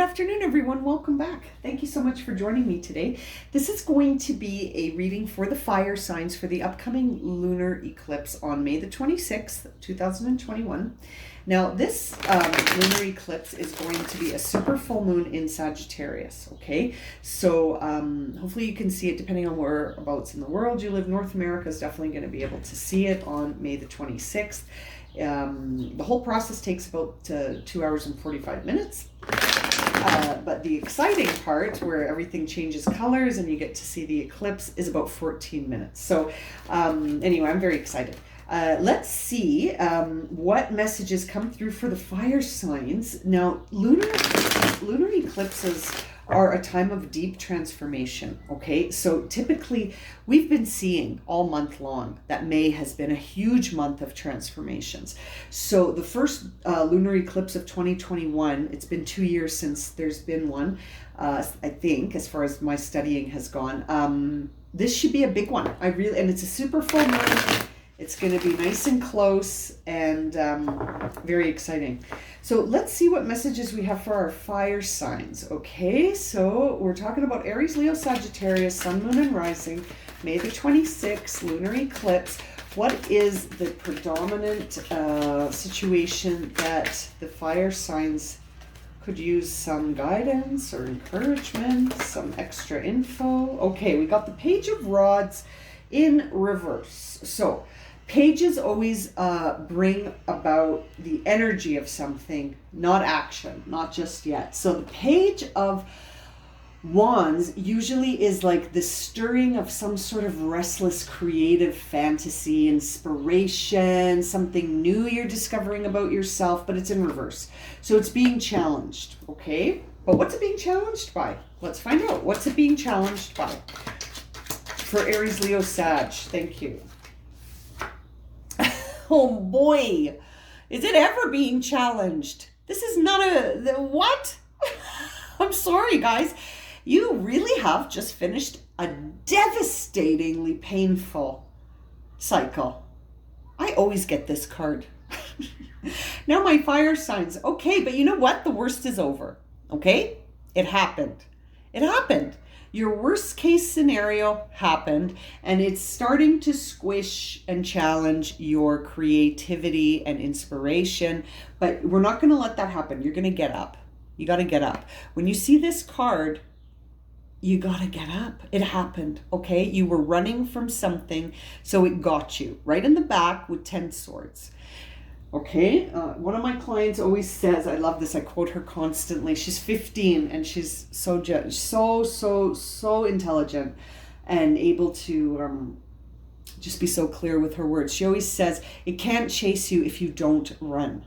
afternoon, everyone. Welcome back. Thank you so much for joining me today. This is going to be a reading for the fire signs for the upcoming lunar eclipse on May the 26th, 2021. Now, this lunar eclipse is going to be a super full moon in Sagittarius, okay? So hopefully you can see it depending on whereabouts in the world you live. North America is definitely going to be able to see it on May the 26th. The whole process takes about 2 hours and 45 minutes. But the exciting part, where everything changes colors and you get to see the eclipse, is about 14 minutes. So anyway, I'm very excited. Let's see what messages come through for the fire signs. Now, lunar eclipses are a time of deep transformation, okay? So typically, we've been seeing all month long that May has been a huge month of transformations. So the first lunar eclipse of 2021, it's been 2 years since there's been one, I think, as far as my studying has gone. This should be a big one. And it's a super full moon. It's going to be nice and close and very exciting. So let's see what messages we have for our fire signs. Okay, so we're talking about Aries, Leo, Sagittarius, Sun, Moon, and Rising, May the 26th, lunar eclipse. What is the predominant situation that the fire signs could use some guidance or encouragement, some extra info? Okay, we got the Page of Rods in reverse. So pages always bring about the energy of something, not action, not just yet. So the Page of Wands usually is like the stirring of some sort of restless creative fantasy, inspiration, something new you're discovering about yourself, but it's in reverse. So it's being challenged, okay? But what's it being challenged by? Let's find out. What's it being challenged by? For Aries, Leo, Sag, thank you. Oh boy, is it ever being challenged? This is not what? I'm sorry, guys. You really have just finished a devastatingly painful cycle. I always get this card. Now my fire signs. Okay, but you know what? The worst is over. Okay? It happened. It happened. Your worst case scenario happened, and it's starting to squish and challenge your creativity and inspiration, but we're not going to let that happen. You're going to get up. You got to get up. When you see this card, you got to get up. It happened, okay? You were running from something, so it got you right in the back with 10 swords. Okay, one of my clients always says, I love this, I quote her constantly. She's 15 and she's so intelligent and able to just be so clear with her words. She always says, it can't chase you if you don't run.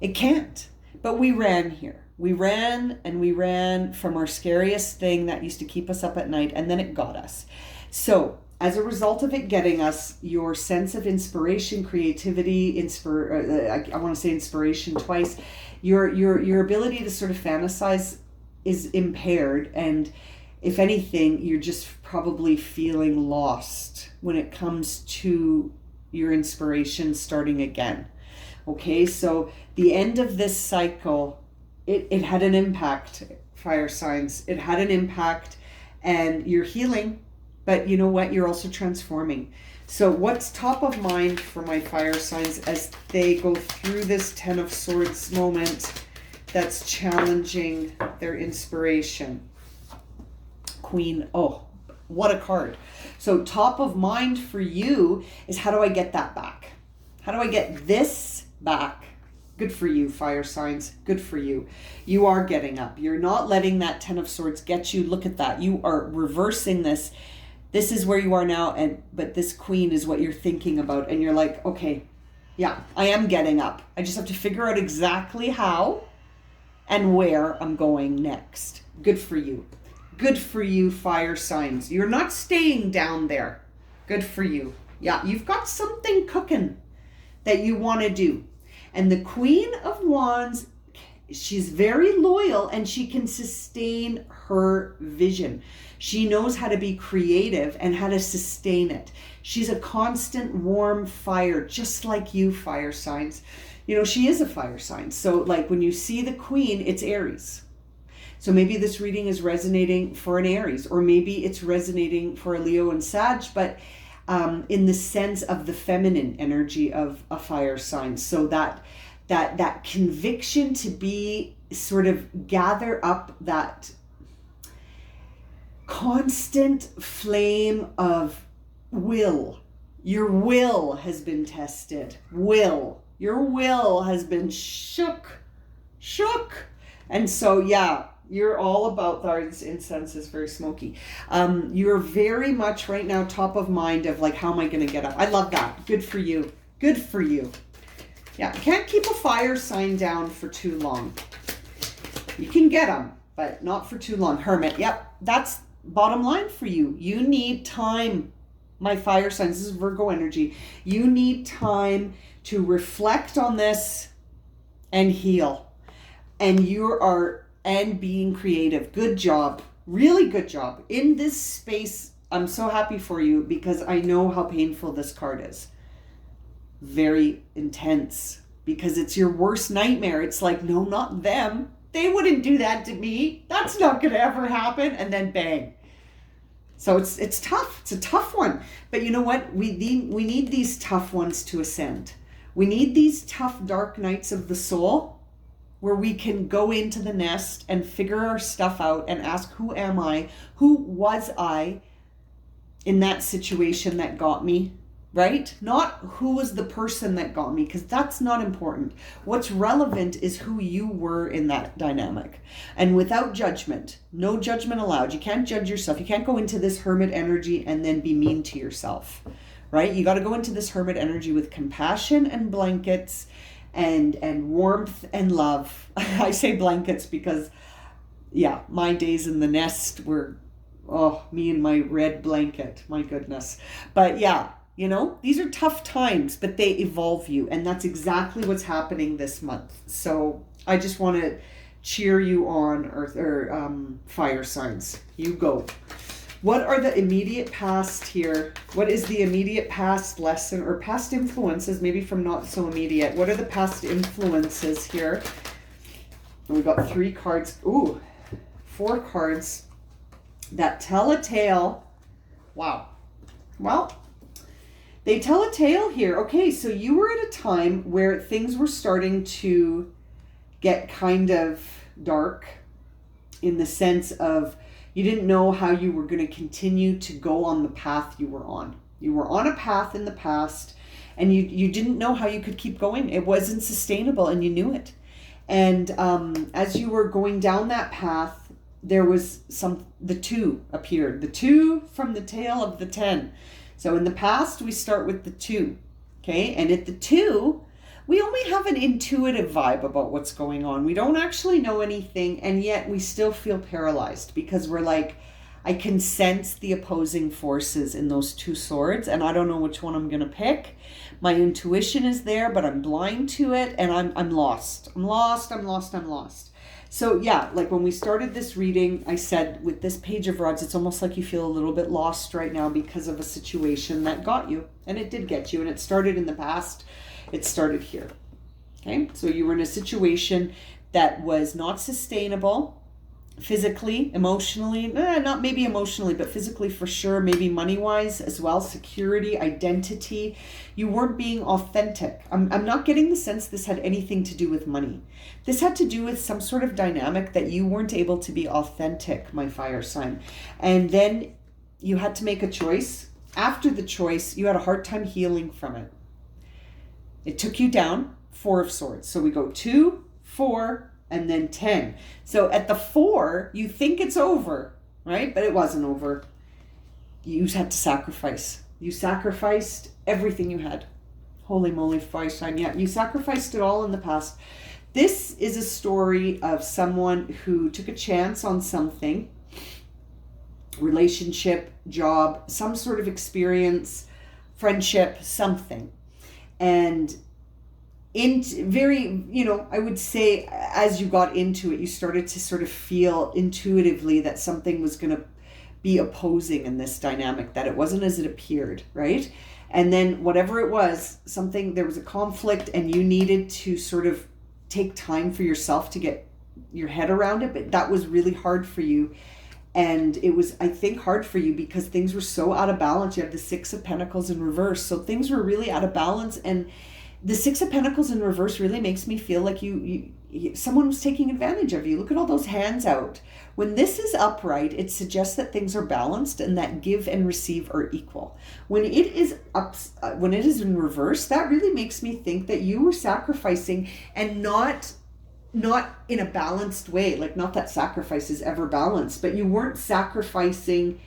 It can't. But we ran here. We ran and we ran from our scariest thing that used to keep us up at night, and then it got us. So as a result of it getting us, your sense of inspiration, creativity, I want to say inspiration twice, your ability to sort of fantasize is impaired. And if anything, you're just probably feeling lost when it comes to your inspiration starting again. Okay, so the end of this cycle, it had an impact, fire signs. It had an impact, and you're healing. But you know what? You're also transforming. So what's top of mind for my fire signs as they go through this 10 of Swords moment that's challenging their inspiration? Queen. Oh, what a card. So top of mind for you is, how do I get that back? How do I get this back? Good for you, fire signs. Good for you. You are getting up. You're not letting that 10 of Swords get you. Look at that. You are reversing this. This is where you are now, but this Queen is what you're thinking about. And you're like, okay, yeah, I am getting up. I just have to figure out exactly how and where I'm going next. Good for you. Good for you, fire signs. You're not staying down there. Good for you. Yeah, you've got something cooking that you want to do. And the Queen of Wands, she's very loyal and she can sustain her vision. She knows how to be creative and how to sustain it. She's a constant warm fire, just like you, fire signs. You know, she is a fire sign. So like when you see the Queen, it's Aries. So maybe this reading is resonating for an Aries, or maybe it's resonating for a Leo and Sag, but in the sense of the feminine energy of a fire sign. So that conviction to be sort of gather up that constant flame of will. Your will has been tested. Your will has been shook. And so, yeah, you're all about, this incense is very smoky. You're very much right now top of mind of like, how am I going to get up? I love that. Good for you. Good for you. Yeah, can't keep a fire sign down for too long. You can get them, but not for too long. Hermit, yep, that's bottom line for you. You need time, my fire signs. This is Virgo energy. You need time to reflect on this and heal. And being creative. Good job. Really good job. In this space, I'm so happy for you because I know how painful this card is. Very intense because it's your worst nightmare. It's like, no, not them. They wouldn't do that to me. That's not going to ever happen. And then bang. So it's tough. It's a tough one. But you know what? We need these tough ones to ascend. We need these tough dark nights of the soul where we can go into the nest and figure our stuff out and ask, who am I? Who was I in that situation that got me, right? Not who was the person that got me, because that's not important. What's relevant is who you were in that dynamic. And without judgment, no judgment allowed. You can't judge yourself. You can't go into this hermit energy and then be mean to yourself, right? You got to go into this hermit energy with compassion and blankets and warmth and love. I say blankets because, yeah, my days in the nest were, me and my red blanket, my goodness. But yeah, you know, these are tough times, but they evolve you. And that's exactly what's happening this month. So I just want to cheer you on, Earth or fire signs. You go. What are the immediate past here? What is the immediate past lesson or past influences, maybe from not so immediate? What are the past influences here? We got 3 cards. Ooh, 4 cards that tell a tale. Wow. Well, they tell a tale here. Okay, so you were at a time where things were starting to get kind of dark in the sense of you didn't know how you were going to continue to go on the path you were on. You were on a path in the past and you didn't know how you could keep going. It wasn't sustainable and you knew it. And as you were going down that path, there was the 2 appeared. The 2 from the tail of the 10. So in the past, we start with the 2. Okay. And at the 2, we only have an intuitive vibe about what's going on. We don't actually know anything, and yet we still feel paralyzed because we're like, I can sense the opposing forces in those 2 swords, and I don't know which one I'm going to pick. My intuition is there, but I'm blind to it, and I'm lost. I'm lost. So yeah, like when we started this reading, I said with this Page of Rods, it's almost like you feel a little bit lost right now because of a situation that got you, and it did get you, and it started in the past. It started here. Okay, so you were in a situation that was not sustainable physically, emotionally, not maybe emotionally, but physically for sure, maybe money-wise as well, security, identity. You weren't being authentic. I'm not getting the sense this had anything to do with money. This had to do with some sort of dynamic that you weren't able to be authentic, my fire sign. And then you had to make a choice. After the choice, you had a hard time healing from it. It took you down, 4 of Swords. So we go 2, 4, and then 10. So at the 4, you think it's over, right? But it wasn't over. You had to sacrifice. You sacrificed everything you had. Holy moly, fire sign. Yeah, you sacrificed it all in the past. This is a story of someone who took a chance on something, relationship, job, some sort of experience, friendship, something. And very, I would say as you got into it, you started to sort of feel intuitively that something was going to be opposing in this dynamic, that it wasn't as it appeared, right? And then whatever it was, there was a conflict and you needed to sort of take time for yourself to get your head around it, but that was really hard for you. And it was, I think, hard for you because things were so out of balance. You have the Six of Pentacles in reverse. So things were really out of balance. And the Six of Pentacles in reverse really makes me feel like someone was taking advantage of you. Look at all those hands out. When this is upright, it suggests that things are balanced and that give and receive are equal. When it is when it is in reverse, that really makes me think that you were sacrificing, and not in a balanced way. Like, not that sacrifice is ever balanced, but you weren't sacrificing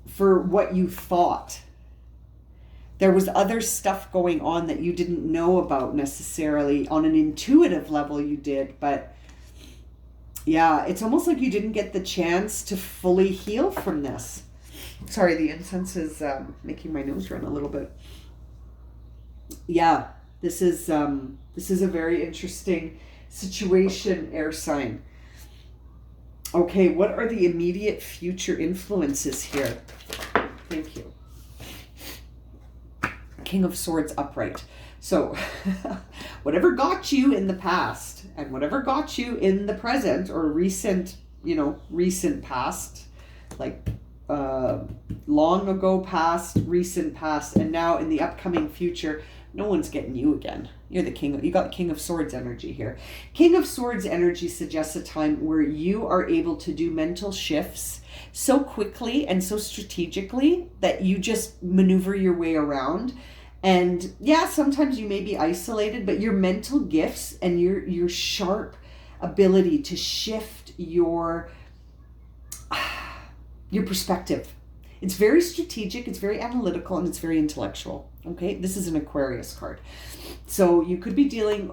for what you thought. There was other stuff going on that you didn't know about necessarily. On an intuitive level you did, but yeah, it's almost like you didn't get the chance to fully heal from this. Sorry, the incense is making my nose run a little bit. Yeah, this is a very interesting situation, air sign. Okay, what are the immediate future influences here? Thank you. King of Swords upright. So whatever got you in the past and whatever got you in the present or recent past, like long ago past, recent past, and now in the upcoming future, no one's getting you again. You got King of Swords energy here. King of Swords energy suggests a time where you are able to do mental shifts so quickly and so strategically that you just maneuver your way around. And yeah, sometimes you may be isolated, but your mental gifts and your sharp ability to shift your perspective. It's very strategic, it's very analytical, and it's very intellectual. Okay, this is an Aquarius card. So you could be dealing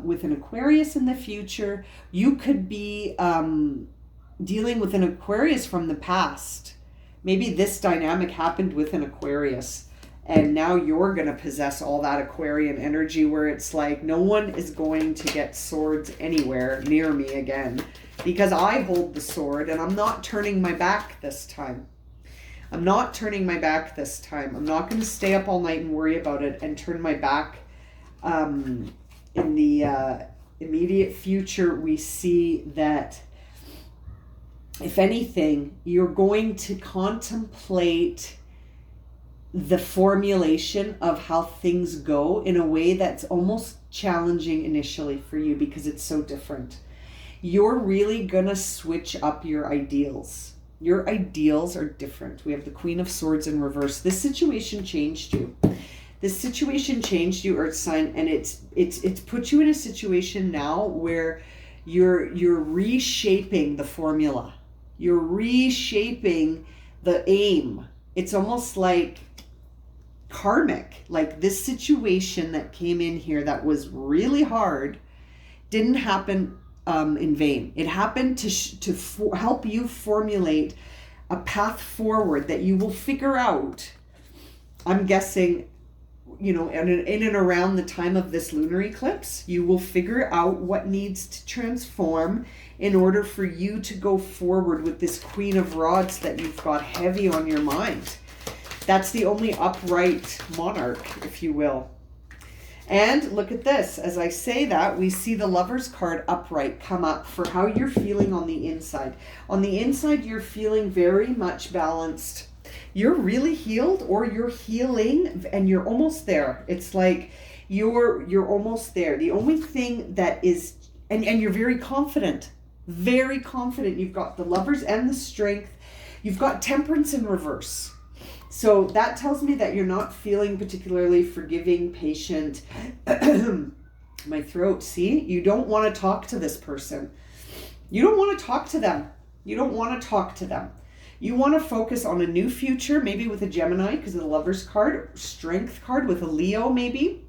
with an Aquarius in the future. You could be dealing with an Aquarius from the past. Maybe this dynamic happened with an Aquarius. And now you're going to possess all that Aquarian energy where it's like, no one is going to get swords anywhere near me again because I hold the sword and I'm not turning my back this time. I'm not turning my back this time. I'm not going to stay up all night and worry about it and turn my back. In the immediate future, we see that, if anything, you're going to contemplate the formulation of how things go in a way that's almost challenging initially for you because it's so different. You're really gonna switch up your ideals. Your ideals are different. We have the Queen of Swords in reverse. This situation changed you. This situation changed you, Earth sign, and it's put you in a situation now where you're reshaping the formula. You're reshaping the aim. It's almost like karmic, like this situation that came in here that was really hard didn't happen in vain. It happened to help you formulate a path forward that you will figure out, I'm guessing, in and around the time of this lunar eclipse. You will figure out what needs to transform in order for you to go forward with this Queen of Rods that you've got heavy on your mind. That's the only upright monarch, if you will. And look at this. As I say that, we see the Lover's card upright come up for how you're feeling on the inside. On the inside, you're feeling very much balanced. You're really healed, or you're healing and you're almost there. It's like you're almost there. The only thing that is, and you're very confident. Very confident. You've got the Lovers and the Strength. You've got Temperance in reverse. So that tells me that you're not feeling particularly forgiving, patient. My throat, see? You don't want to talk to this person. You don't want to talk to them. You don't want to talk to them. You want to focus on a new future, maybe with a Gemini because of the Lover's card, Strength card with a Leo maybe,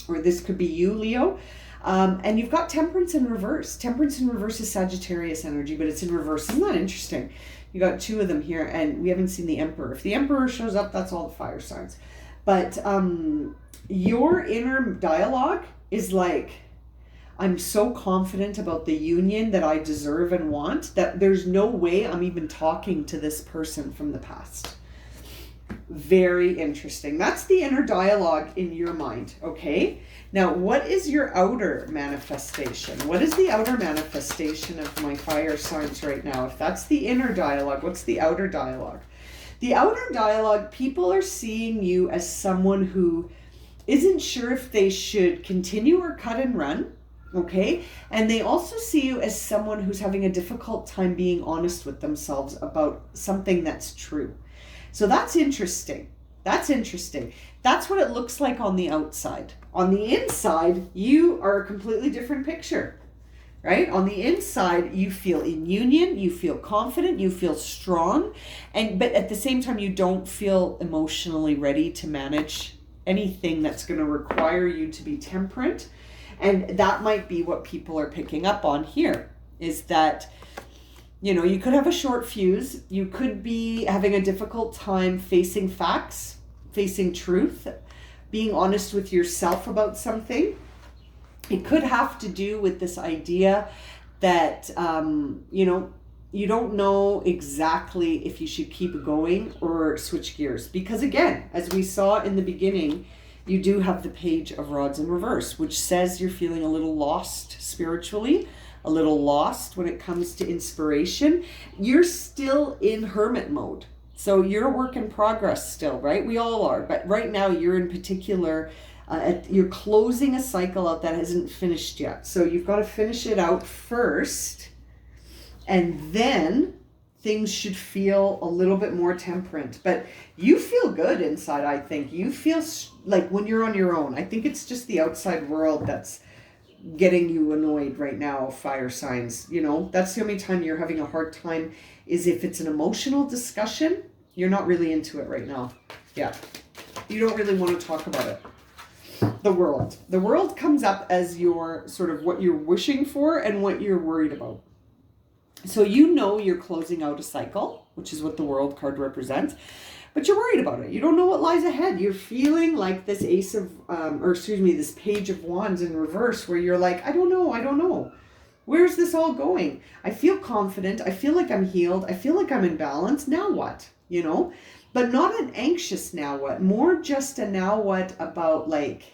or this could be you, Leo. And you've got Temperance in reverse. Temperance in reverse is Sagittarius energy, but it's in reverse. Isn't that interesting? You got two of them here, and we haven't seen the Emperor. If the Emperor shows up, that's all the fire signs. But your inner dialogue is like, I'm so confident about the union that I deserve and want that there's no way I'm even talking to this person from the past. Very interesting. That's the inner dialogue in your mind, okay? Now, what is your outer manifestation? What is the outer manifestation of my fire signs right now? If that's the inner dialogue, what's the outer dialogue? The outer dialogue, people are seeing you as someone who isn't sure if they should continue or cut and run, okay? And they also see you as someone who's having a difficult time being honest with themselves about something that's true. So that's interesting. That's interesting. That's what it looks like on the outside. On the inside, you are a completely different picture, right? On the inside, you feel in union, you feel confident, you feel strong, but at the same time, you don't feel emotionally ready to manage anything that's going to require you to be temperate. And that might be what people are picking up on here, is that, you know, you could have a short fuse. You could be having a difficult time facing facts, facing truth, being honest with yourself about something. It could have to do with this idea that, you know, you don't know exactly if you should keep going or switch gears. Because again, as we saw in the beginning, you do have the Page of Rods in reverse, which says you're feeling a little lost spiritually, a little lost when it comes to inspiration. You're still in hermit mode. So you're a work in progress still, right? We all are. But right now you're in particular, you're closing a cycle out that hasn't finished yet. So you've got to finish it out first. And then things should feel a little bit more temperate. But you feel good inside, I think. You feel like when you're on your own. I think it's just the outside world that's getting you annoyed right now, fire signs. You know, that's the only time you're having a hard time, is if it's an emotional discussion. You're not really into it right now. Yeah. You don't really want to talk about it. The world comes up as your sort of what you're wishing for and what you're worried about. So you know you're closing out a cycle, which is what the World card represents, but you're worried about it. You don't know what lies ahead. You're feeling like this this Page of Wands in reverse, where you're like, I don't know. Where's this all going? I feel confident. I feel like I'm healed. I feel like I'm in balance. Now what? You know, but not an anxious now what, more just a now what about like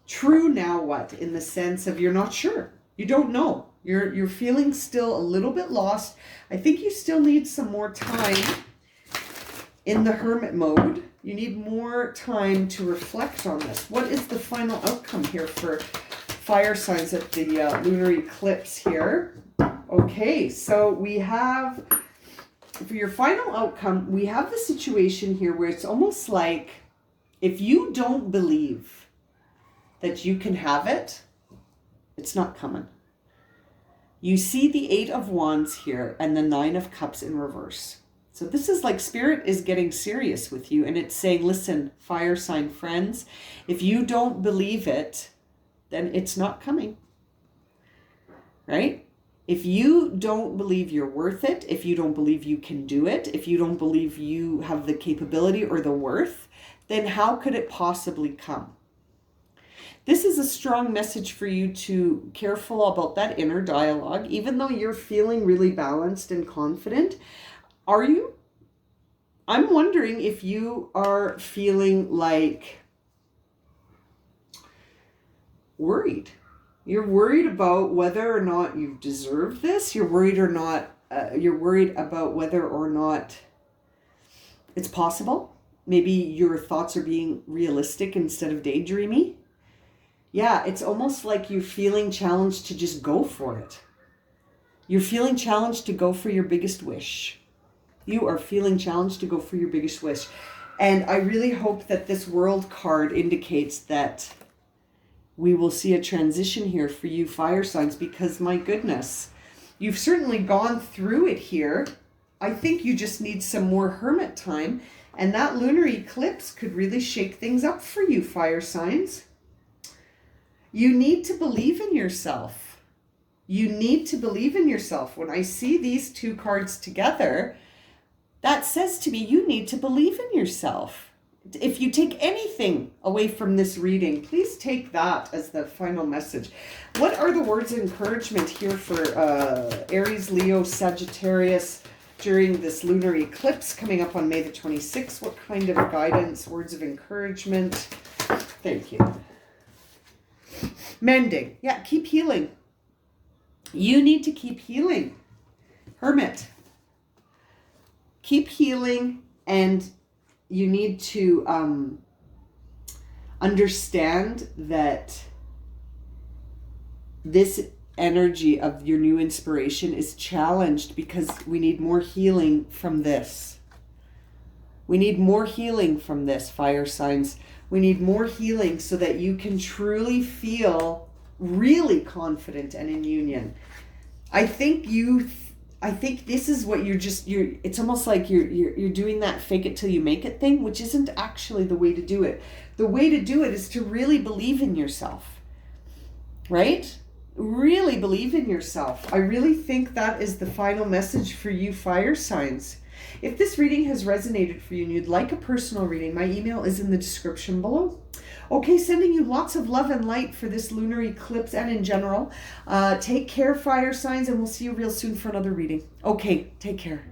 true now what, in the sense of you're not sure. You don't know. You're feeling still a little bit lost. I think you still need some more time in the hermit mode. You need more time to reflect on this. What is the final outcome here for fire signs at the lunar eclipse here? Okay, so we have, for your final outcome, we have the situation here where it's almost like if you don't believe that you can have it, it's not coming. You see the 8 of Wands here and the 9 of Cups in reverse. So this is like Spirit is getting serious with you, and it's saying, listen, fire sign friends, if you don't believe it, then it's not coming, right? If you don't believe you're worth it, if you don't believe you can do it, if you don't believe you have the capability or the worth, then how could it possibly come? This is a strong message for you to be careful about that inner dialogue. Even though you're feeling really balanced and confident, are you? I'm wondering if you are feeling like worried. You're worried about whether or not you deserve this. You're worried or not. You're worried about whether or not it's possible. Maybe your thoughts are being realistic instead of daydreamy. Yeah, it's almost like you're feeling challenged to just go for it. You're feeling challenged to go for your biggest wish. You are feeling challenged to go for your biggest wish. And I really hope that this World card indicates that we will see a transition here for you fire signs, because my goodness, you've certainly gone through it here. I think you just need some more hermit time, and that lunar eclipse could really shake things up for you fire signs. You need to believe in yourself. You need to believe in yourself. When I see these two cards together, that says to me, you need to believe in yourself. If you take anything away from this reading, please take that as the final message. What are the words of encouragement here for Aries, Leo, Sagittarius, during this lunar eclipse coming up on May the 26th. What kind of guidance, words of encouragement? Thank you. Mending. Yeah, keep healing. You need to keep healing. Hermit. Keep healing, and you need to understand that this energy of your new inspiration is challenged because we need more healing from this. We need more healing from this, fire signs. We need more healing so that you can truly feel really confident and in union. I think this is what it's almost like you're doing that fake it till you make it thing, which isn't actually the way to do it. The way to do it is to really believe in yourself, right? Really believe in yourself. I really think that is the final message for you, fire signs. If this reading has resonated for you and you'd like a personal reading, my email is in the description below. Okay, sending you lots of love and light for this lunar eclipse and in general. Take care, fire signs, and we'll see you real soon for another reading. Okay, take care.